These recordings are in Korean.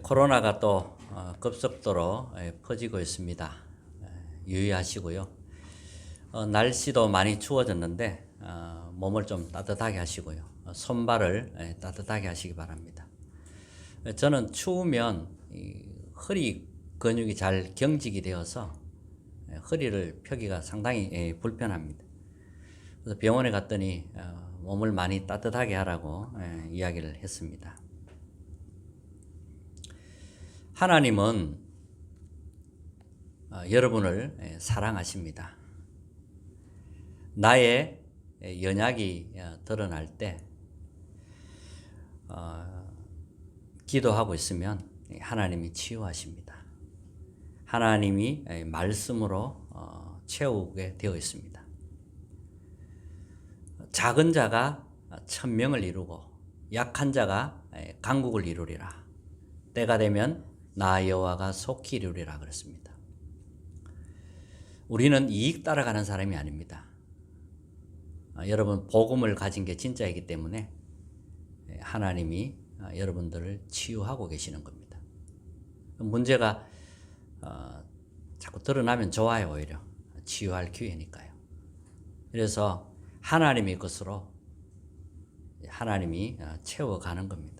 코로나가 또 급속도로 퍼지고 있습니다. 유의하시고요. 날씨도 많이 추워졌는데 몸을 좀 따뜻하게 하시고요. 손발을 따뜻하게 하시기 바랍니다. 저는 추우면 허리 근육이 잘 경직이 되어서 허리를 펴기가 상당히 불편합니다. 그래서 병원에 갔더니 몸을 많이 따뜻하게 하라고 이야기를 했습니다. 하나님은 여러분을 사랑하십니다. 나의 연약이 드러날 때 기도하고 있으면 하나님이 치유하십니다. 하나님이 말씀으로 채우게 되어 있습니다. 작은 자가 천명을 이루고 약한 자가 강국을 이루리라. 때가 되면 나 여호와가 속히 이루리라 그랬습니다. 우리는 이익 따라가는 사람이 아닙니다. 여러분 복음을 가진 게 진짜이기 때문에 하나님이 여러분들을 치유하고 계시는 겁니다. 문제가 자꾸 드러나면 좋아요. 오히려 치유할 기회니까요. 그래서 하나님의 것으로 하나님이 채워가는 겁니다.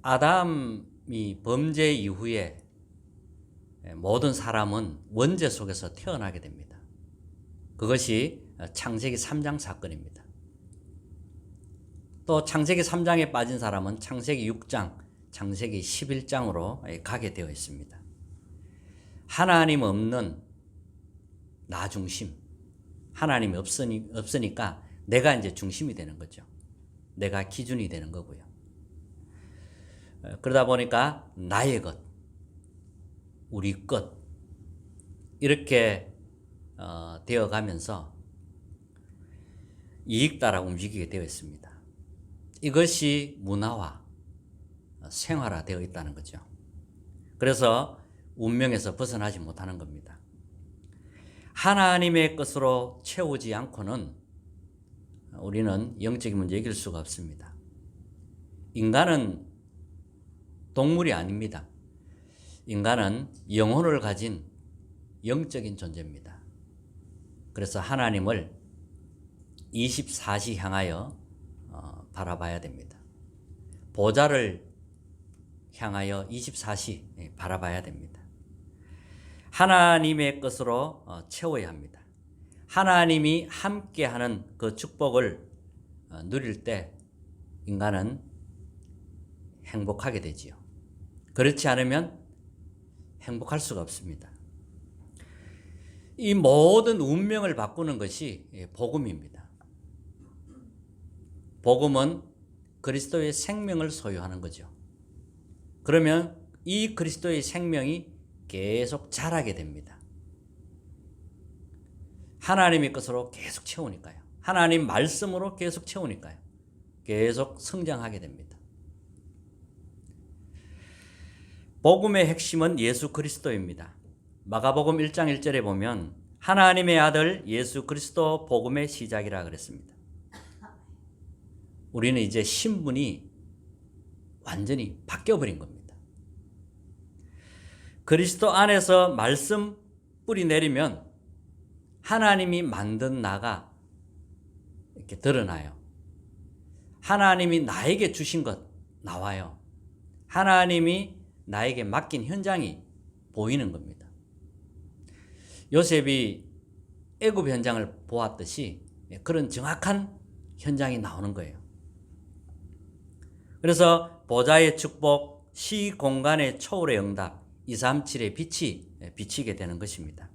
아담이 범죄 이후에 모든 사람은 원죄 속에서 태어나게 됩니다. 그것이 창세기 3장 사건입니다. 또 창세기 3장에 빠진 사람은 창세기 6장, 창세기 11장으로 가게 되어 있습니다. 하나님 없는 나 중심, 하나님이 없으니까 내가 이제 중심이 되는 거죠. 내가 기준이 되는 거고요. 그러다 보니까 나의 것, 우리 것 이렇게 되어가면서 이익 따라 움직이게 되어 있습니다. 이것이 문화화, 생활화되어 있다는 거죠. 그래서 운명에서 벗어나지 못하는 겁니다. 하나님의 것으로 채우지 않고는 우리는 영적인 문제 이길 수가 없습니다. 인간은 동물이 아닙니다. 인간은 영혼을 가진 영적인 존재입니다. 그래서 하나님을 24시 향하여 바라봐야 됩니다. 보좌를 향하여 24시 바라봐야 됩니다. 하나님의 것으로 채워야 합니다. 하나님이 함께하는 그 축복을 누릴 때 인간은 행복하게 되지요. 그렇지 않으면 행복할 수가 없습니다. 이 모든 운명을 바꾸는 것이 복음입니다. 복음은 그리스도의 생명을 소유하는 거죠. 그러면 이 그리스도의 생명이 계속 자라게 됩니다. 하나님의 것으로 계속 채우니까요. 하나님 말씀으로 계속 채우니까요. 계속 성장하게 됩니다. 복음의 핵심은 예수 그리스도입니다. 마가복음 1장 1절에 보면 하나님의 아들 예수 그리스도 복음의 시작이라 그랬습니다. 우리는 이제 신분이 완전히 바뀌어버린 겁니다. 그리스도 안에서 말씀 뿌리 내리면 하나님이 만든 나가 이렇게 드러나요. 하나님이 나에게 주신 것 나와요. 하나님이 나에게 맡긴 현장이 보이는 겁니다. 요셉이 애굽 현장을 보았듯이 그런 정확한 현장이 나오는 거예요. 그래서 보좌의 축복, 시공간의 초월의 응답, 237의 빛이 비치게 되는 것입니다.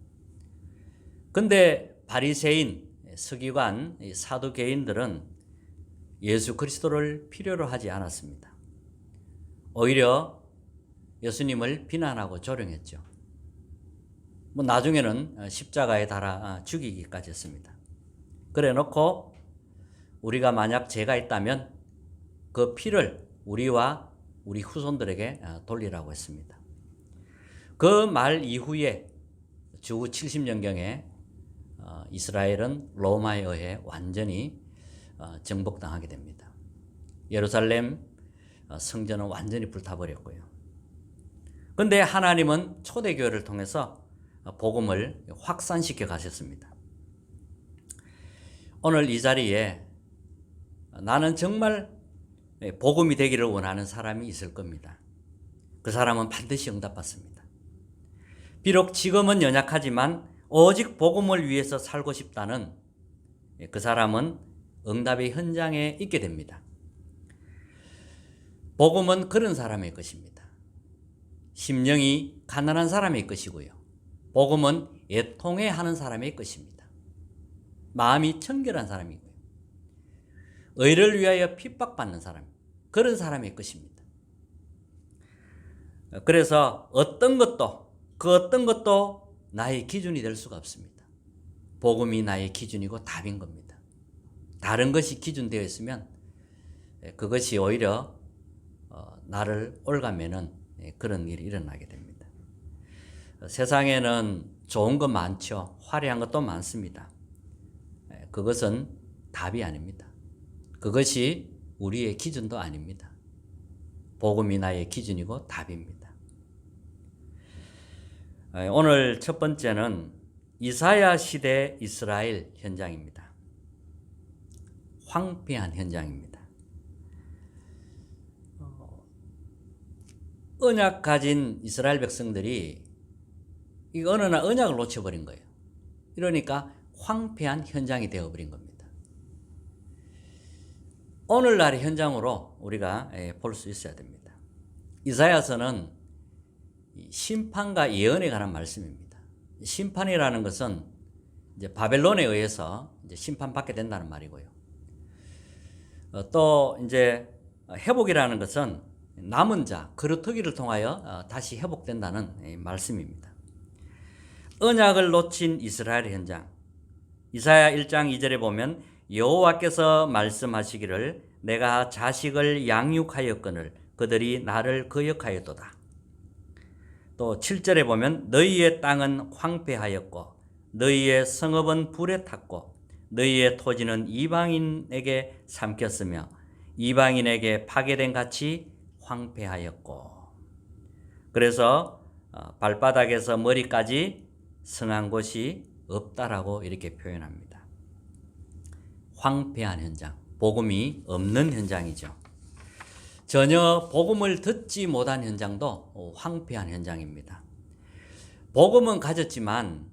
근데 바리새인, 서기관, 사두개인들은 예수 그리스도를 필요로 하지 않았습니다. 오히려 예수님을 비난하고 조롱했죠. 나중에는 십자가에 달아 죽이기까지 했습니다. 그래 놓고 우리가 만약 죄가 있다면 그 피를 우리와 우리 후손들에게 돌리라고 했습니다. 그 말 이후에 주 70년경에 이스라엘은 로마에 의해 완전히 정복당하게 됩니다. 예루살렘 성전은 완전히 불타버렸고요. 근데 하나님은 초대교회를 통해서 복음을 확산시켜 가셨습니다. 오늘 이 자리에 나는 정말 복음이 되기를 원하는 사람이 있을 겁니다. 그 사람은 반드시 응답받습니다. 비록 지금은 연약하지만 오직 복음을 위해서 살고 싶다는 그 사람은 응답의 현장에 있게 됩니다. 복음은 그런 사람의 것입니다. 심령이 가난한 사람의 것이고요. 복음은 애통해하는 사람의 것입니다. 마음이 청결한 사람이고요. 의를 위하여 핍박받는 사람, 그런 사람의 것입니다. 그래서 그 어떤 것도 나의 기준이 될 수가 없습니다. 복음이 나의 기준이고 답인 겁니다. 다른 것이 기준되어 있으면 그것이 오히려 나를 올가매는 그런 일이 일어나게 됩니다. 세상에는 좋은 것 많죠. 화려한 것도 많습니다. 그것은 답이 아닙니다. 그것이 우리의 기준도 아닙니다. 복음이 나의 기준이고 답입니다. 오늘 첫 번째는 이사야 시대 이스라엘 현장입니다. 황폐한 현장입니다. 언약 가진 이스라엘 백성들이 어느 날 언약을 놓쳐버린 거예요. 이러니까 황폐한 현장이 되어버린 겁니다. 오늘날의 현장으로 우리가 볼 수 있어야 됩니다. 이사야서는 심판과 예언에 관한 말씀입니다. 심판이라는 것은 이제 바벨론에 의해서 이제 심판받게 된다는 말이고요. 또 이제 회복이라는 것은 남은 자, 그루터기를 통하여 다시 회복된다는 말씀입니다. 언약을 놓친 이스라엘 현장. 이사야 1장 2절에 보면 여호와께서 말씀하시기를 내가 자식을 양육하였거늘 그들이 나를 거역하였도다. 또 7절에 보면 너희의 땅은 황폐하였고 너희의 성읍은 불에 탔고 너희의 토지는 이방인에게 삼켰으며 이방인에게 파괴된 같이 황폐하였고. 그래서 발바닥에서 머리까지 성한 곳이 없다라고 이렇게 표현합니다. 황폐한 현장, 복음이 없는 현장이죠. 전혀 복음을 듣지 못한 현장도 황폐한 현장입니다. 복음은 가졌지만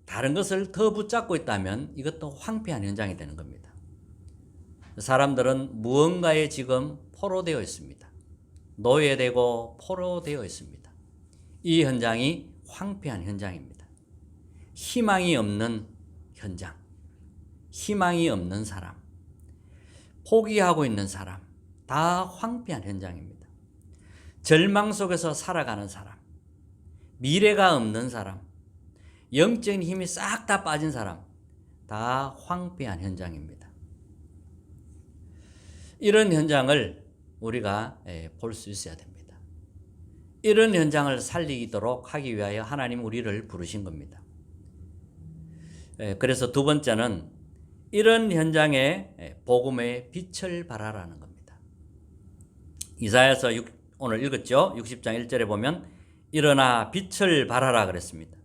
다른 것을 더 붙잡고 있다면 이것도 황폐한 현장이 되는 겁니다. 사람들은 무언가에 지금 포로되어 있습니다. 노예되고 포로되어 있습니다. 이 현장이 황폐한 현장입니다. 희망이 없는 현장, 희망이 없는 사람, 포기하고 있는 사람, 다 황폐한 현장입니다. 절망 속에서 살아가는 사람, 미래가 없는 사람, 영적인 힘이 싹 다 빠진 사람, 다 황폐한 현장입니다. 이런 현장을 우리가 볼 수 있어야 됩니다. 이런 현장을 살리도록 하기 위하여 하나님 우리를 부르신 겁니다. 그래서 두 번째는 이런 현장에 복음의 빛을 발하라는 겁니다. 이사야서 오늘 읽었죠? 60장 1절에 보면 일어나 빛을 발하라 그랬습니다.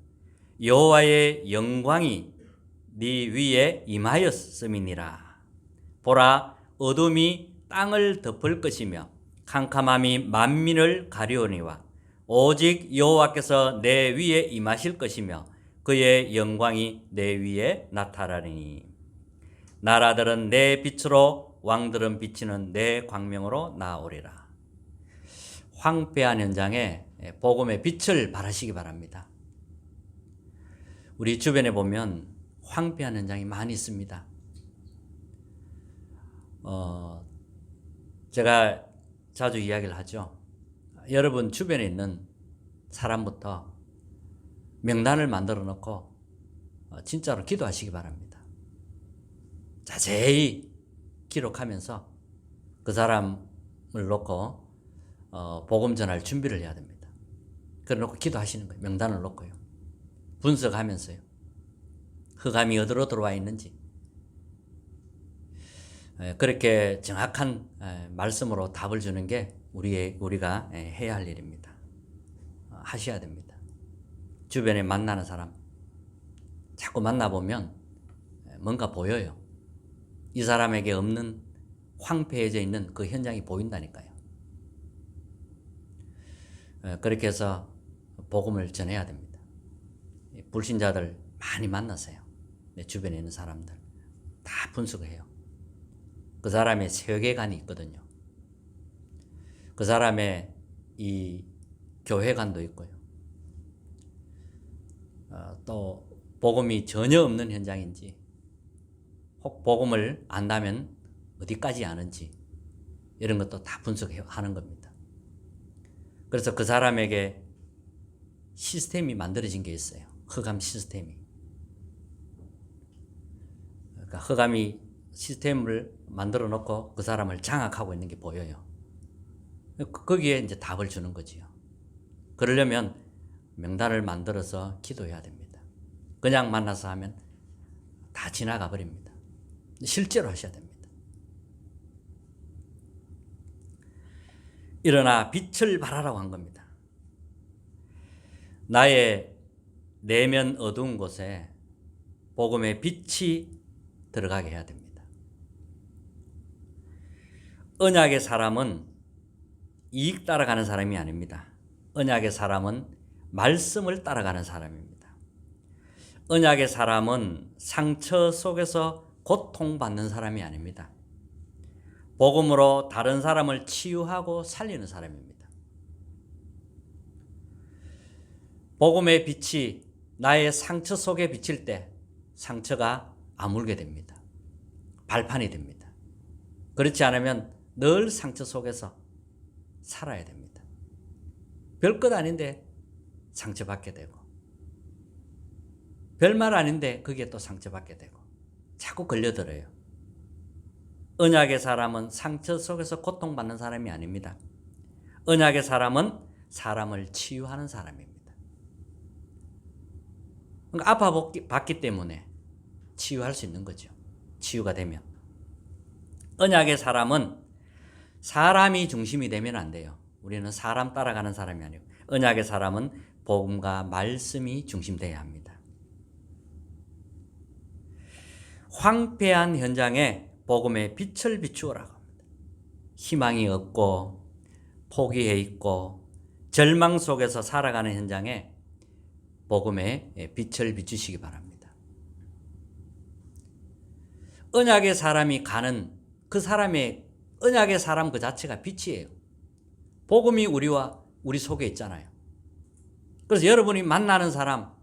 여호와의 영광이 네 위에 임하였음이니라. 보라 어둠이 땅을 덮을 것이며 캄캄함이 만민을 가려우니와 오직 여호와께서 내 위에 임하실 것이며 그의 영광이 내 위에 나타나리니 나라들은 내 빛으로 왕들은 비치는 내 광명으로 나오리라. 황폐한 현장에 복음의 빛을 발하시기 바랍니다. 우리 주변에 보면 황폐한 현장이 많이 있습니다. 제가 자주 이야기를 하죠. 여러분 주변에 있는 사람부터 명단을 만들어 놓고 진짜로 기도하시기 바랍니다. 자세히 기록하면서 그 사람을 놓고 복음 전할 준비를 해야 됩니다. 그래 놓고 기도하시는 거예요. 명단을 놓고요. 분석하면서요. 흑암이 어디로 들어와 있는지. 그렇게 정확한 말씀으로 답을 주는 게 우리가 해야 할 일입니다. 하셔야 됩니다. 주변에 만나는 사람 자꾸 만나보면 뭔가 보여요. 이 사람에게 없는 황폐해져 있는 그 현장이 보인다니까요. 그렇게 해서 복음을 전해야 됩니다. 불신자들 많이 만나세요. 내 주변에 있는 사람들 다 분석을 해요. 그 사람의 세계관이 있거든요. 그 사람의 이 교회관도 있고요. 또 복음이 전혀 없는 현장인지, 혹 복음을 안다면 어디까지 아는지, 이런 것도 다 분석하는 겁니다. 그래서 그 사람에게 시스템이 만들어진 게 있어요. 흑암 시스템이. 그러니까 흑암이 시스템을 만들어 놓고 그 사람을 장악하고 있는 게 보여요. 거기에 이제 답을 주는 거지요. 그러려면 명단을 만들어서 기도해야 됩니다. 그냥 만나서 하면 다 지나가 버립니다. 실제로 하셔야 됩니다. 일어나 빛을 발하라고 한 겁니다. 나의 내면 어두운 곳에 복음의 빛이 들어가게 해야 됩니다. 언약의 사람은 이익 따라가는 사람이 아닙니다. 언약의 사람은 말씀을 따라가는 사람입니다. 언약의 사람은 상처 속에서 고통받는 사람이 아닙니다. 복음으로 다른 사람을 치유하고 살리는 사람입니다. 복음의 빛이 나의 상처 속에 비칠 때 상처가 아물게 됩니다. 발판이 됩니다. 그렇지 않으면 늘 상처 속에서 살아야 됩니다. 별것 아닌데 상처받게 되고, 별말 아닌데 그게 또 상처받게 되고, 자꾸 걸려들어요. 언약의 사람은 상처 속에서 고통받는 사람이 아닙니다. 언약의 사람은 사람을 치유하는 사람입니다. 그러니까 아파봤기 때문에 치유할 수 있는 거죠. 치유가 되면. 언약의 사람은 사람이 중심이 되면 안 돼요. 우리는 사람 따라가는 사람이 아니고, 언약의 사람은 복음과 말씀이 중심되어야 합니다. 황폐한 현장에 복음의 빛을 비추어라고 합니다. 희망이 없고 포기해 있고 절망 속에서 살아가는 현장에 복음의 빛을 비추시기 바랍니다. 언약의 사람이 가는 그 사람의 언약의 사람 그 자체가 빛이에요. 복음이 우리 속에 있잖아요. 그래서 여러분이 만나는 사람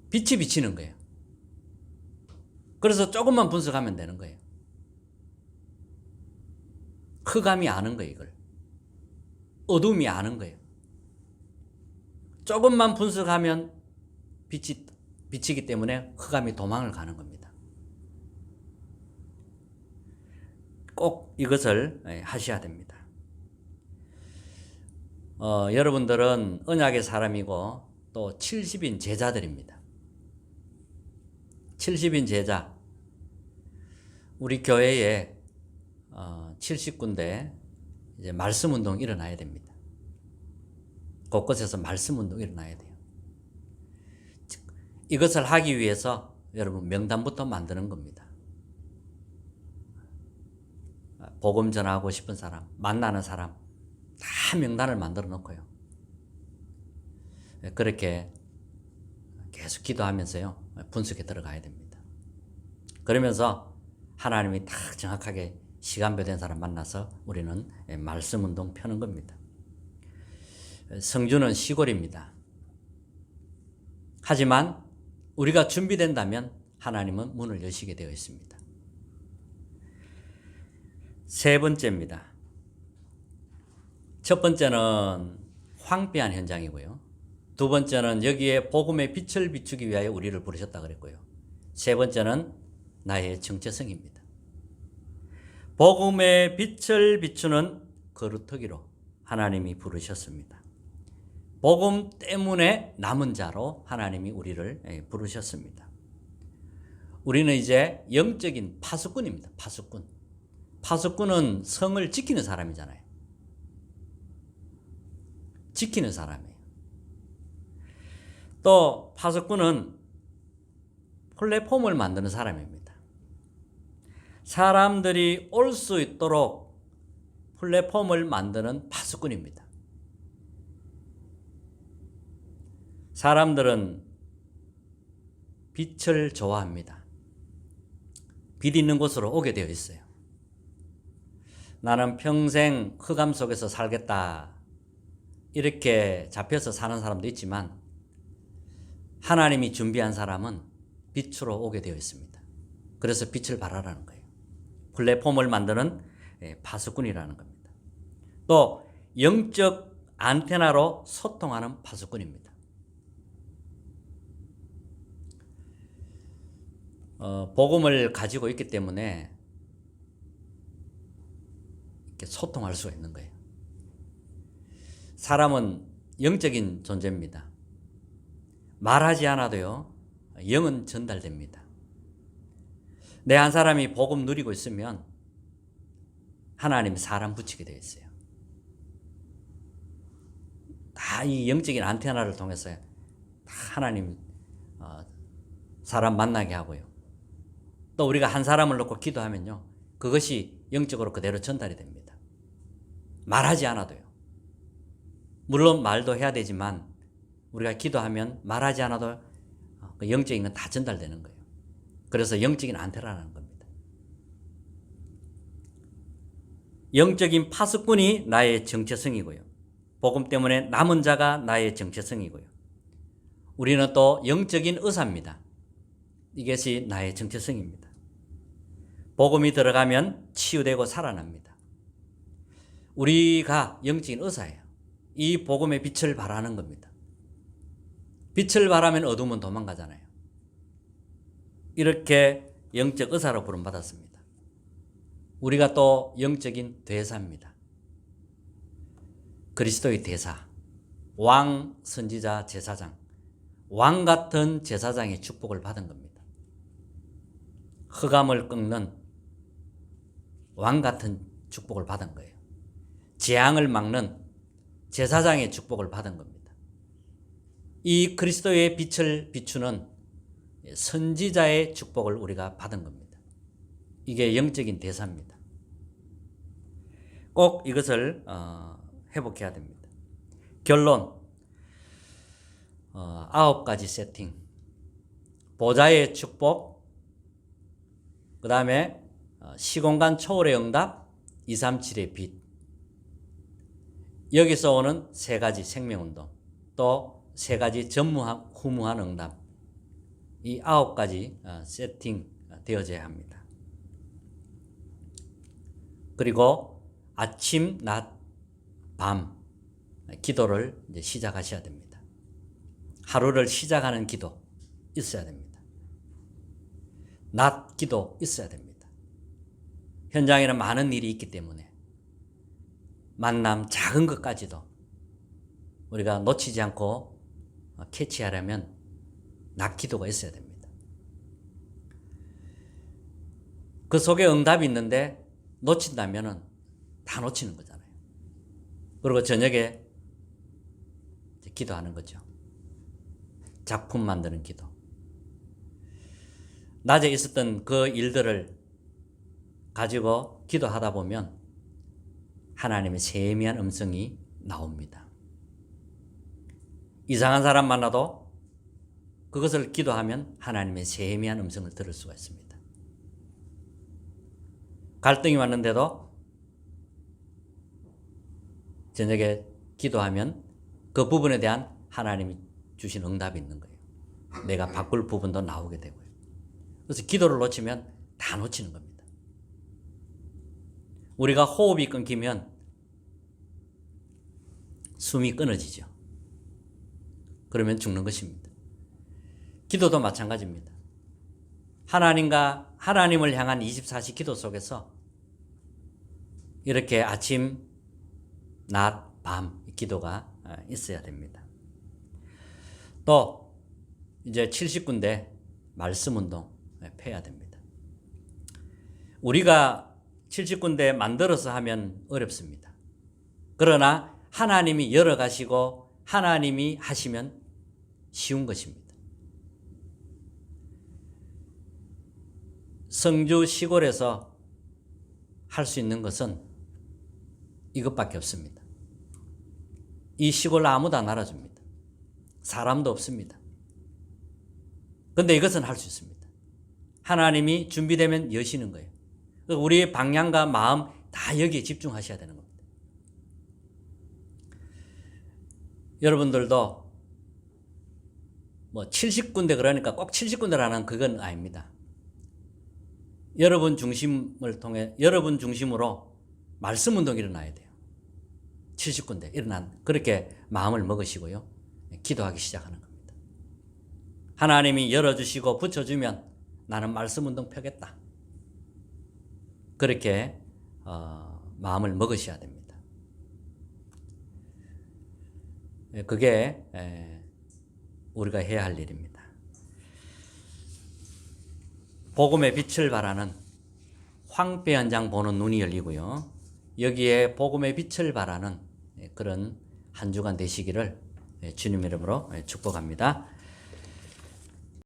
빛이 비치는 거예요. 그래서 조금만 분석하면 되는 거예요. 흑암이 아는 거예요, 이걸. 어둠이 아는 거예요. 조금만 분석하면 빛이 비치기 때문에 흑암이 도망을 가는 겁니다. 꼭 이것을 하셔야 됩니다. 여러분들은 언약의 사람이고 또 70인 제자들입니다. 70인 제자, 우리 교회에 70군데 이제 말씀 운동 일어나야 됩니다. 곳곳에서 말씀 운동 일어나야 돼요. 이것을 하기 위해서 여러분 명단부터 만드는 겁니다. 복음 전하고 싶은 사람, 만나는 사람 다 명단을 만들어 놓고요. 그렇게 계속 기도하면서요, 분석에 들어가야 됩니다. 그러면서 하나님이 딱 정확하게 시간표 된 사람 만나서 우리는 말씀 운동 펴는 겁니다. 성주는 시골입니다. 하지만 우리가 준비된다면 하나님은 문을 여시게 되어 있습니다. 세 번째입니다. 첫 번째는 황폐한 현장이고요. 두 번째는 여기에 복음의 빛을 비추기 위하여 우리를 부르셨다 그랬고요. 세 번째는 나의 정체성입니다. 복음의 빛을 비추는 거루터기로 하나님이 부르셨습니다. 복음 때문에 남은 자로 하나님이 우리를 부르셨습니다. 우리는 이제 영적인 파수꾼입니다. 파수꾼. 파수꾼은 성을 지키는 사람이잖아요. 지키는 사람이에요. 또 파수꾼은 플랫폼을 만드는 사람입니다. 사람들이 올 수 있도록 플랫폼을 만드는 파수꾼입니다. 사람들은 빛을 좋아합니다. 빛 있는 곳으로 오게 되어 있어요. 나는 평생 흑암 속에서 살겠다, 이렇게 잡혀서 사는 사람도 있지만 하나님이 준비한 사람은 빛으로 오게 되어 있습니다. 그래서 빛을 발하라는 거예요. 플랫폼을 만드는 파수꾼이라는 겁니다. 또 영적 안테나로 소통하는 파수꾼입니다. 복음을 가지고 있기 때문에 이렇게 소통할 수가 있는 거예요. 사람은 영적인 존재입니다. 말하지 않아도요, 영은 전달됩니다. 내 한 사람이 복음 누리고 있으면 하나님이 사람 붙이게 되어 있어요. 다 이 영적인 안테나를 통해서 다 하나님 사람 만나게 하고요. 또 우리가 한 사람을 놓고 기도하면요, 그것이 영적으로 그대로 전달이 됩니다. 말하지 않아도요. 물론 말도 해야 되지만 우리가 기도하면 말하지 않아도 그 영적인 건 다 전달되는 거예요. 그래서 영적인 안테나라는 겁니다. 영적인 파수꾼이 나의 정체성이고요. 복음 때문에 남은 자가 나의 정체성이고요. 우리는 또 영적인 의사입니다. 이것이 나의 정체성입니다. 복음이 들어가면 치유되고 살아납니다. 우리가 영적인 의사예요. 이 복음의 빛을 발하는 겁니다. 빛을 발하면 어둠은 도망가잖아요. 이렇게 영적 의사로 부름받았습니다. 우리가 또 영적인 대사입니다. 그리스도의 대사, 왕, 선지자, 제사장, 왕 같은 제사장의 축복을 받은 겁니다. 흑암을 꺾는 왕 같은 축복을 받은 거예요. 재앙을 막는 제사장의 축복을 받은 겁니다. 이 그리스도의 빛을 비추는 선지자의 축복을 우리가 받은 겁니다. 이게 영적인 대사입니다. 꼭 이것을 회복해야 됩니다. 결론, 9가지 세팅. 보좌의 축복, 그 다음에 시공간 초월의 응답, 237의 빛. 여기서 오는 3가지 생명운동, 또 3가지 전무후무한 응답. 이 9가지 세팅 되어져야 합니다. 그리고 아침, 낮, 밤 기도를 이제 시작하셔야 됩니다. 하루를 시작하는 기도 있어야 됩니다. 낮 기도 있어야 됩니다. 현장에는 많은 일이 있기 때문에 만남 작은 것까지도 우리가 놓치지 않고 캐치하려면 낮 기도가 있어야 됩니다. 그 속에 응답이 있는데 놓친다면 다 놓치는 거잖아요. 그리고 저녁에 기도하는 거죠. 작품 만드는 기도. 낮에 있었던 그 일들을 가지고 기도하다 보면 하나님의 세미한 음성이 나옵니다. 이상한 사람 만나도 그것을 기도하면 하나님의 세미한 음성을 들을 수가 있습니다. 갈등이 왔는데도 저녁에 기도하면 그 부분에 대한 하나님이 주신 응답이 있는 거예요. 내가 바꿀 부분도 나오게 되고요. 그래서 기도를 놓치면 다 놓치는 겁니다. 우리가 호흡이 끊기면 숨이 끊어지죠. 그러면 죽는 것입니다. 기도도 마찬가지입니다. 하나님을 향한 24시 기도 속에서 이렇게 아침, 낮, 밤 기도가 있어야 됩니다. 또 이제 70군데 말씀 운동 펴야 됩니다. 우리가 70군데 만들어서 하면 어렵습니다. 그러나 하나님이 열어가시고 하나님이 하시면 쉬운 것입니다. 성주 시골에서 할 수 있는 것은 이것밖에 없습니다. 이 시골 아무도 안 알아줍니다. 사람도 없습니다. 그런데 이것은 할 수 있습니다. 하나님이 준비되면 여시는 거예요. 우리의 방향과 마음 다 여기에 집중하셔야 되는 겁니다. 여러분들도 뭐 70군데 그러니까 꼭 70군데라는 그건 아닙니다. 여러분 중심을 통해 여러분 중심으로 말씀 운동이 일어나야 돼요. 70군데 그렇게 마음을 먹으시고요. 기도하기 시작하는 겁니다. 하나님이 열어주시고 붙여주면 나는 말씀 운동 펴겠다. 그렇게 마음을 먹으셔야 됩니다. 그게 우리가 해야 할 일입니다. 복음의 빛을 바라는 황폐 현장 보는 눈이 열리고요. 여기에 복음의 빛을 바라는 그런 한 주간 되시기를 주님 이름으로 축복합니다.